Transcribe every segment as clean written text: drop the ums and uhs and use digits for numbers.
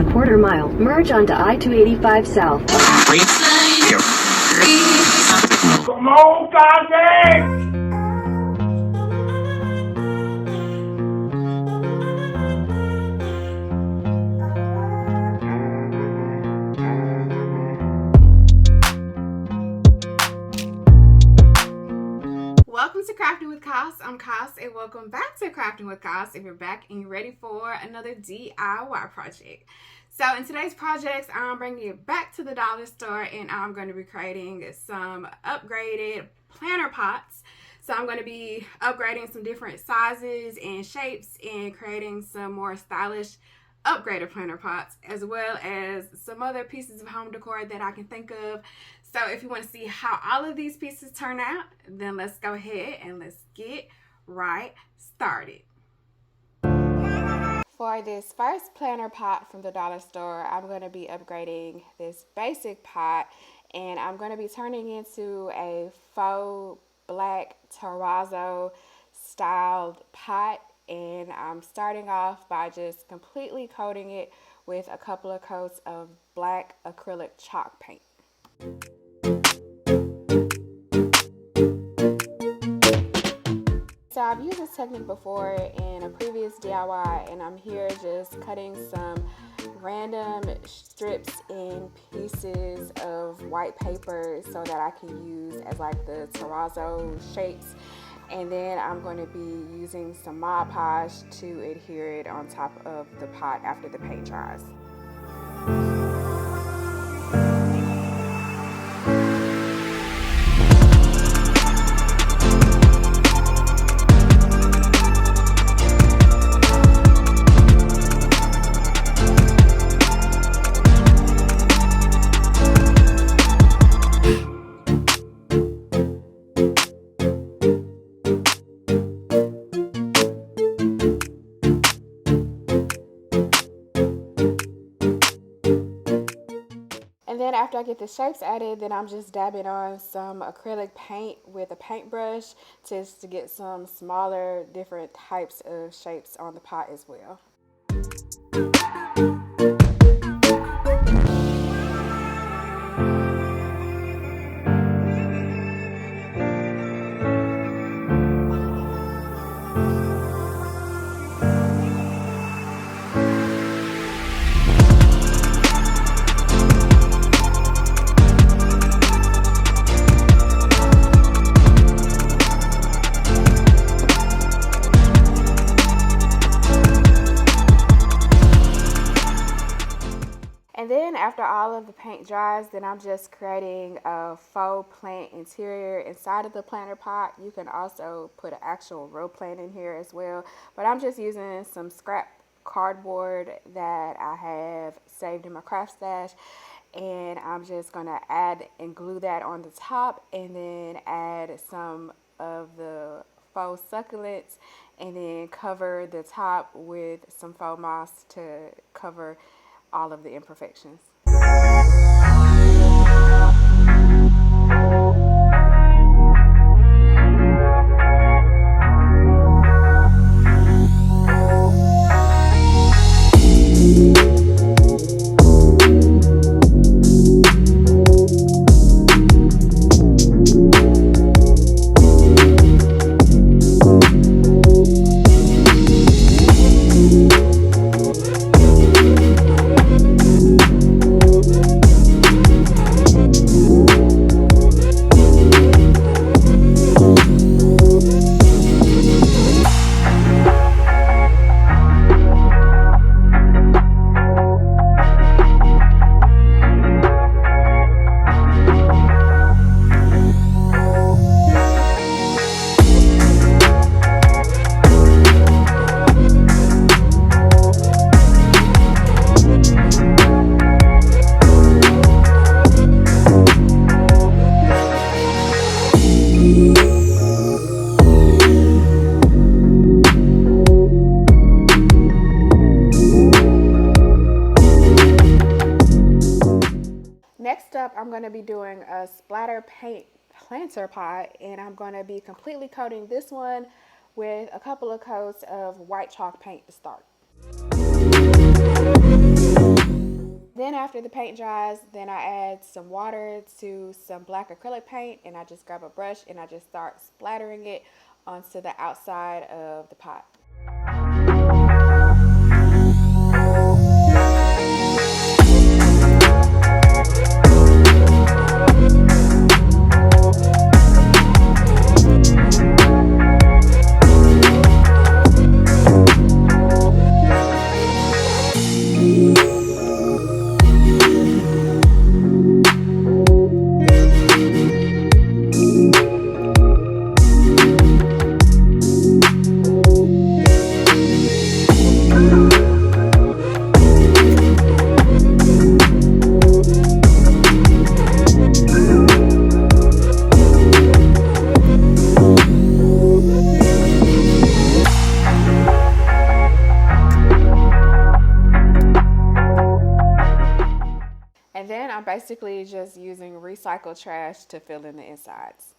1/4 mile, merge onto I-285 South. Come on, Kanye! Welcome to Crafting with Cass. I'm Cass, and welcome back to Crafting with Cass if you're back and you're ready for another DIY project. So in today's projects, I'm bringing you back to the dollar store, and I'm going to be creating some upgraded planter pots. So I'm going to be upgrading some different sizes and shapes and creating some more stylish upgraded planter pots, as well as some other pieces of home decor that I can think of. So if you want to see how all of these pieces turn out, then let's go ahead and let's get right started. For this first planter pot from the dollar store, I'm going to be upgrading this basic pot, and I'm going to be turning into a faux black terrazzo styled pot. And I'm starting off by just completely coating it with a couple of coats of black acrylic chalk paint. So I've used this technique before in a previous DIY, and I'm here just cutting some random strips and pieces of white paper so that I can use as like the terrazzo shapes. And then I'm going to be using some Mod Podge to adhere it on top of the pot after the paint dries. And then after I get the shapes added, then I'm just dabbing on some acrylic paint with a paintbrush just to get some smaller, different types of shapes on the pot as well. And then after all of the paint dries, then I'm just creating a faux plant interior inside of the planter pot. You can also put an actual real plant in here as well, but I'm just using some scrap cardboard that I have saved in my craft stash, and I'm just gonna add and glue that on the top, and then add some of the faux succulents, and then cover the top with some faux moss to cover all of the imperfections. Next up, I'm going to be doing a splatter paint planter pot, and I'm going to be completely coating this one with a couple of coats of white chalk paint to start. after the paint dries, then I add some water to some black acrylic paint, and I just grab a brush and I just start splattering it onto the outside of the pot. And then I'm basically just using recycled trash to fill in the insides.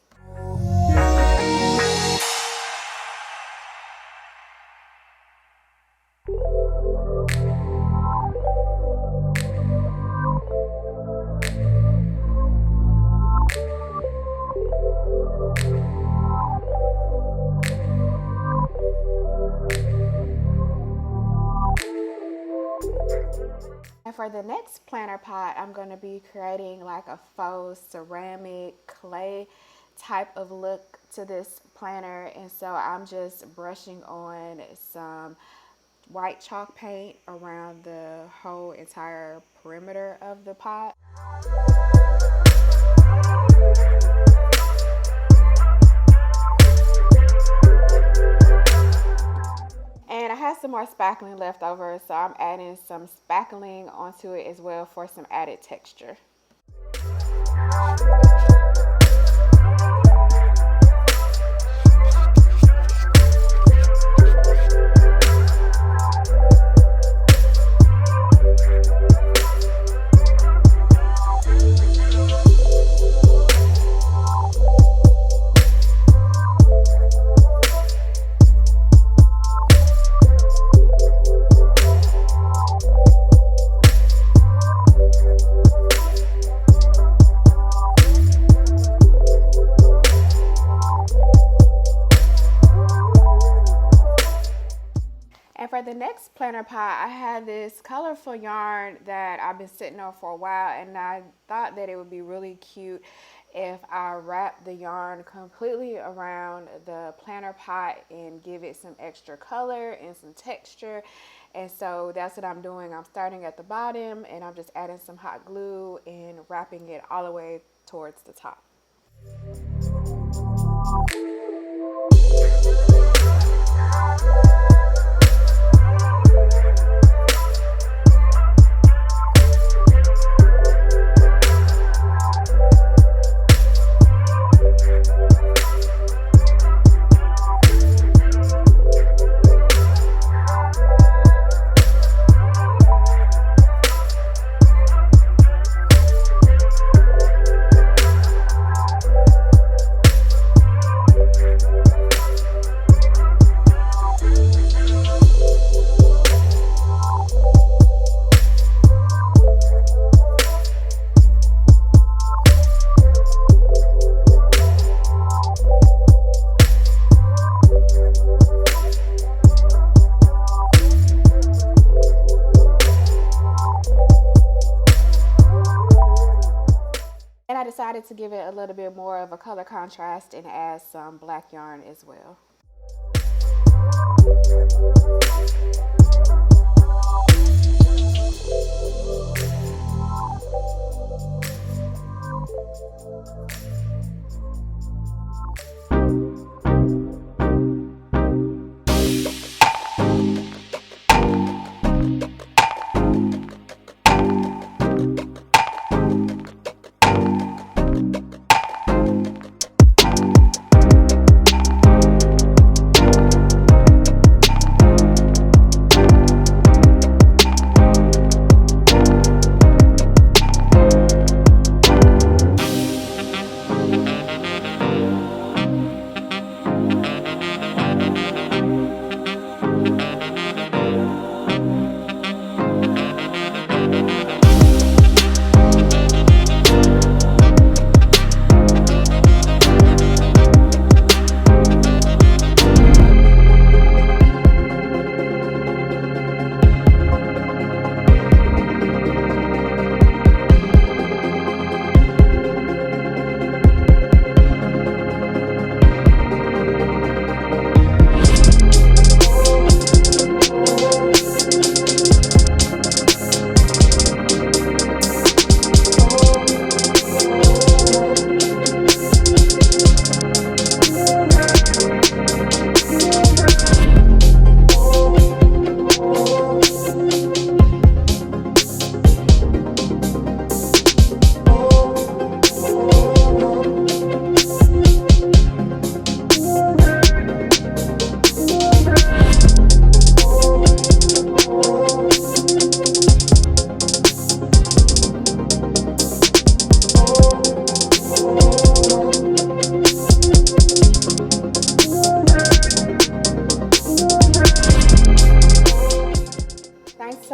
And for the next planter pot, I'm going to be creating like a faux ceramic clay type of look to this planter. And so I'm just brushing on some white chalk paint around the whole entire perimeter of the pot. And I have some more spackling left over, so I'm adding some spackling onto it as well for some added texture. For the next planter pot, I had this colorful yarn that I've been sitting on for a while, and I thought that it would be really cute if I wrap the yarn completely around the planter pot and give it some extra color and some texture. And so that's what I'm doing. I'm starting at the bottom and I'm just adding some hot glue and wrapping it all the way towards the top. I decided to give it a little bit more of a color contrast and add some black yarn as well.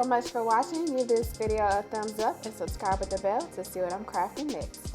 much for watching. Give this video a thumbs up and subscribe with the bell to see what I'm crafting next.